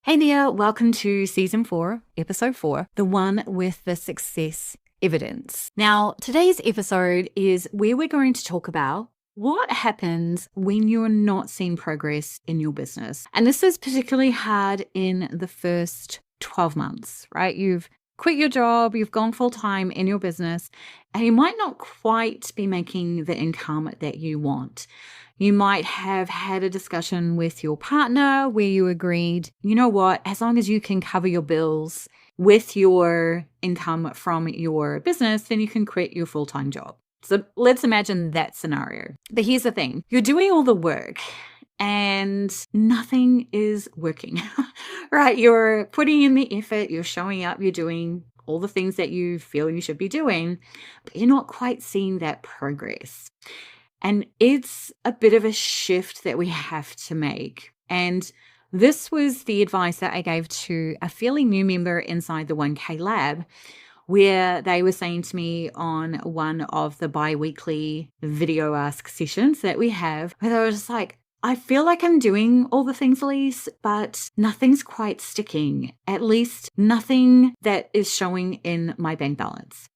Hey there, welcome to season 4, episode 4, the one with the success evidence. Now, today's episode is where we're going to talk about what happens when you're not seeing progress in your business. And this is particularly hard in the first 12 months, right? You've quit your job, you've gone full time in your business, and you might not quite be making the income that you want. You might have had a discussion with your partner where you agreed, you know what, as long as you can cover your bills with your income from your business, then you can quit your full-time job. So let's imagine that scenario. But here's the thing, you're doing all the work and nothing is working, right? You're putting in the effort, you're showing up, you're doing all the things that you feel you should be doing, but you're not quite seeing that progress. And it's a bit of a shift that we have to make. And this was the advice that I gave to a fairly new member inside the 1K Lab, where they were saying to me on one of the bi-weekly video ask sessions that we have, where they were just like, I feel like I'm doing all the things, Elise, but nothing's quite sticking, at least nothing that is showing in my bank balance.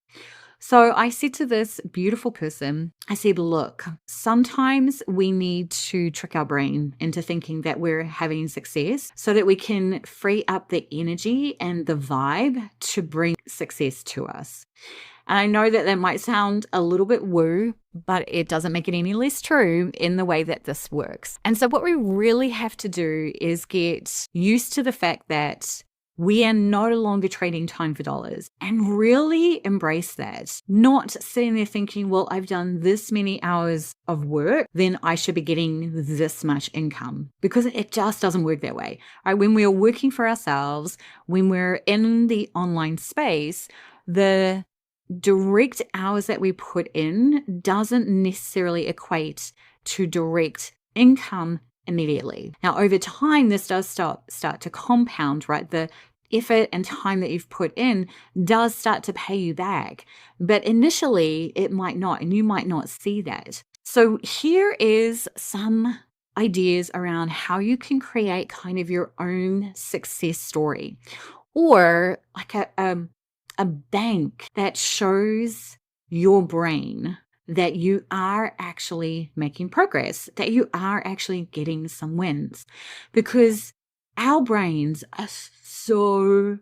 So I said to this beautiful person, I said, look, sometimes we need to trick our brain into thinking that we're having success so that we can free up the energy and the vibe to bring success to us. And I know that might sound a little bit woo, but it doesn't make it any less true in the way that this works. And so what we really have to do is get used to the fact that we are no longer trading time for dollars and really embrace that. Not sitting there thinking, well, I've done this many hours of work, then I should be getting this much income, because it just doesn't work that way. Right? When we're working for ourselves, when we're in the online space, the direct hours that we put in doesn't necessarily equate to direct income immediately. Now, over time, this does start to compound, right? The effort and time that you've put in does start to pay you back. But initially, it might not, and you might not see that. So here is some ideas around how you can create kind of your own success story, or like a bank that shows your brain that you are actually making progress, that you are actually getting some wins. Because our brains are so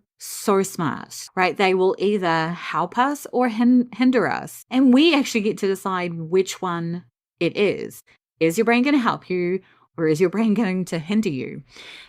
smart, right? They will either help us or hinder us. And we actually get to decide which one it is. Is your brain going to help you, or is your brain going to hinder you?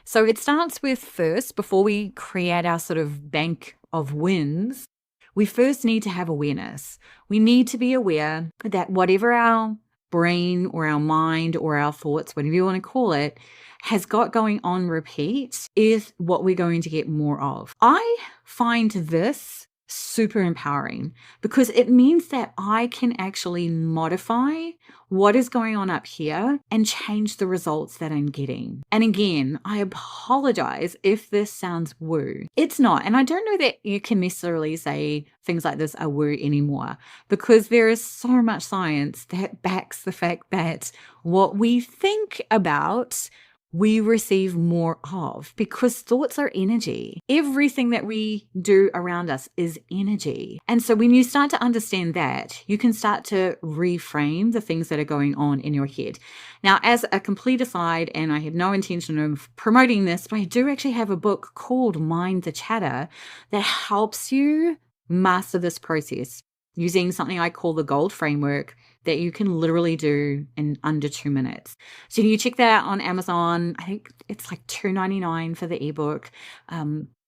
So it starts with, first, before we create our sort of bank of wins, we first need to have awareness. We need to be aware that whatever our brain or our mind or our thoughts, whatever you want to call it, has got going on repeat is what we're going to get more of. I find this super empowering because it means that I can actually modify what is going on up here and change the results that I'm getting. And again, I apologize if this sounds woo. It's not. And I don't know that you can necessarily say things like this are woo anymore, because there is so much science that backs the fact that what we think about, we receive more of, because thoughts are energy. Everything that we do around us is energy. And so when you start to understand that, you can start to reframe the things that are going on in your head. Now, as a complete aside, and I have no intention of promoting this, but I do actually have a book called Mind the Chatter that helps you master this process using something I call the GOLD framework that you can literally do in under 2 minutes. So you check that out on Amazon. I think it's like $2.99 for the ebook.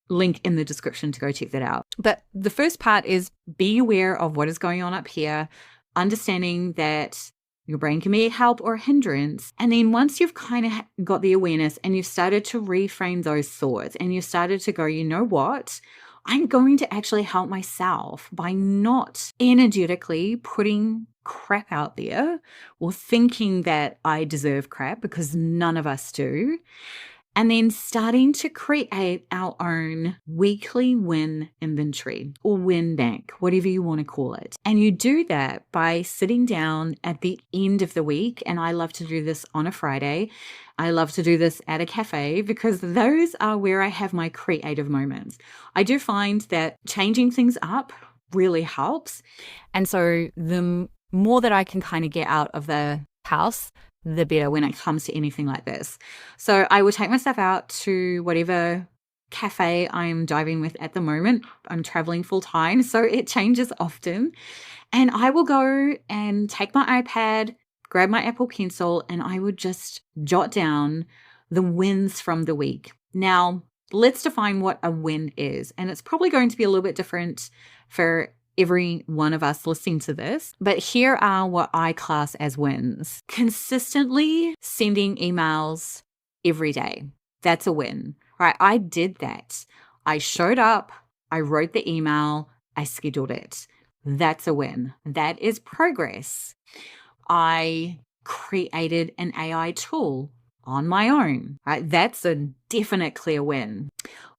Link in the description to go check that out. But the first part is be aware of what is going on up here, understanding that your brain can be a help or a hindrance. And then once you've kind of got the awareness and you've started to reframe those thoughts and you've started to go, you know what? I'm going to actually help myself by not energetically putting crap out there or thinking that I deserve crap, because none of us do. And then starting to create our own weekly win inventory or win bank, whatever you want to call it. And you do that by sitting down at the end of the week. And I love to do this on a Friday. I love to do this at a cafe because those are where I have my creative moments. I do find that changing things up really helps. And so the more that I can kind of get out of the house, the better when it comes to anything like this. So I will take myself out to whatever cafe I'm diving with at the moment. I'm traveling full time, so it changes often. And I will go and take my iPad, grab my Apple Pencil, and I would just jot down the wins from the week. Now, let's define what a win is. And it's probably going to be a little bit different for every one of us listening to this. But here are what I class as wins. Consistently sending emails every day. That's a win, right? I did that. I showed up, I wrote the email, I scheduled it. That's a win. That is progress. I created an AI tool on my own, right? That's a definite clear win.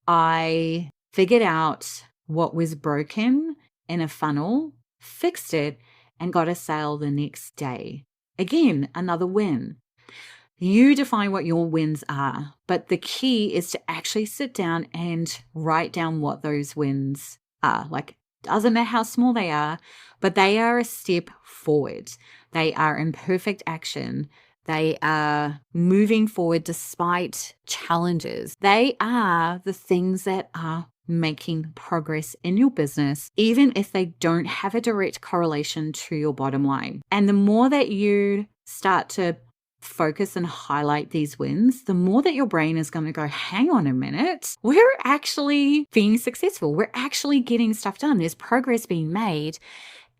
I figured out what was broken in a funnel, fixed it, and got a sale the next day. Again, another win. You define what your wins are, but the key is to actually sit down and write down what those wins are. Like, doesn't matter how small they are, but they are a step forward. They are imperfect action. They are moving forward despite challenges. They are the things that are making progress in your business, even if they don't have a direct correlation to your bottom line. And the more that you start to focus and highlight these wins, the more that your brain is going to go, hang on a minute, we're actually being successful. We're actually getting stuff done. There's progress being made.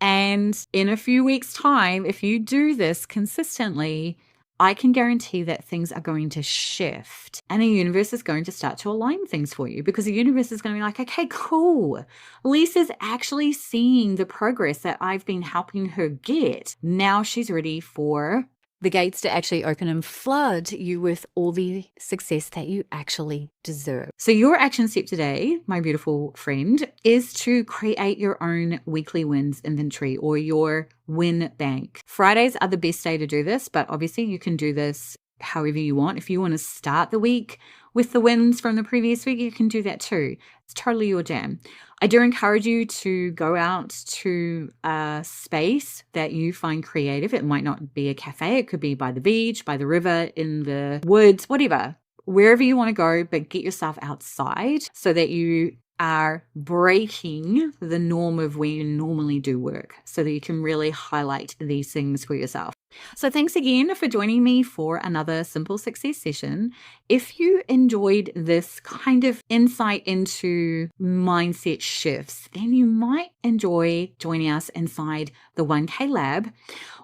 And in a few weeks' time, if you do this consistently, I can guarantee that things are going to shift and the universe is going to start to align things for you, because the universe is going to be like, okay, cool. Lisa's actually seeing the progress that I've been helping her get. Now she's ready for the gates to actually open and flood you with all the success that you actually deserve. So your action step today, my beautiful friend, is to create your own weekly wins inventory or your win bank. Fridays are the best day to do this, but obviously you can do this however you want. If you want to start the week with the wins from the previous week, you can do that too. It's totally your jam. I do encourage you to go out to a space that you find creative. It might not be a cafe. It could be by the beach, by the river, in the woods, whatever. Wherever you want to go, but get yourself outside so that you are breaking the norm of where you normally do work, so that you can really highlight these things for yourself. So thanks again for joining me for another Simple Success session. If you enjoyed this kind of insight into mindset shifts, then you might enjoy joining us inside the 1K Lab,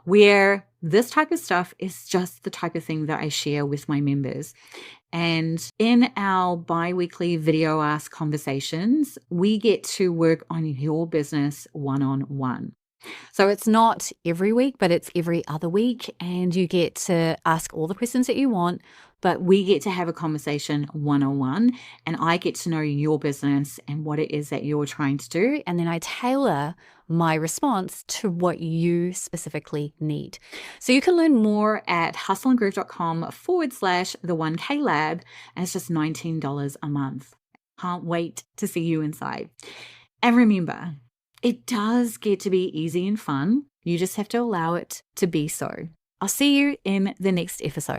where this type of stuff is just the type of thing that I share with my members. And in our bi-weekly video ask conversations, we get to work on your business one-on-one. So it's not every week, but it's every other week. And you get to ask all the questions that you want, but we get to have a conversation one-on-one. And I get to know your business and what it is that you're trying to do. And then I tailor my response to what you specifically need. So you can learn more at hustleandgroove.com/the 1K Lab. And it's just $19 a month. Can't wait to see you inside. And remember, it does get to be easy and fun. You just have to allow it to be so. I'll see you in the next episode.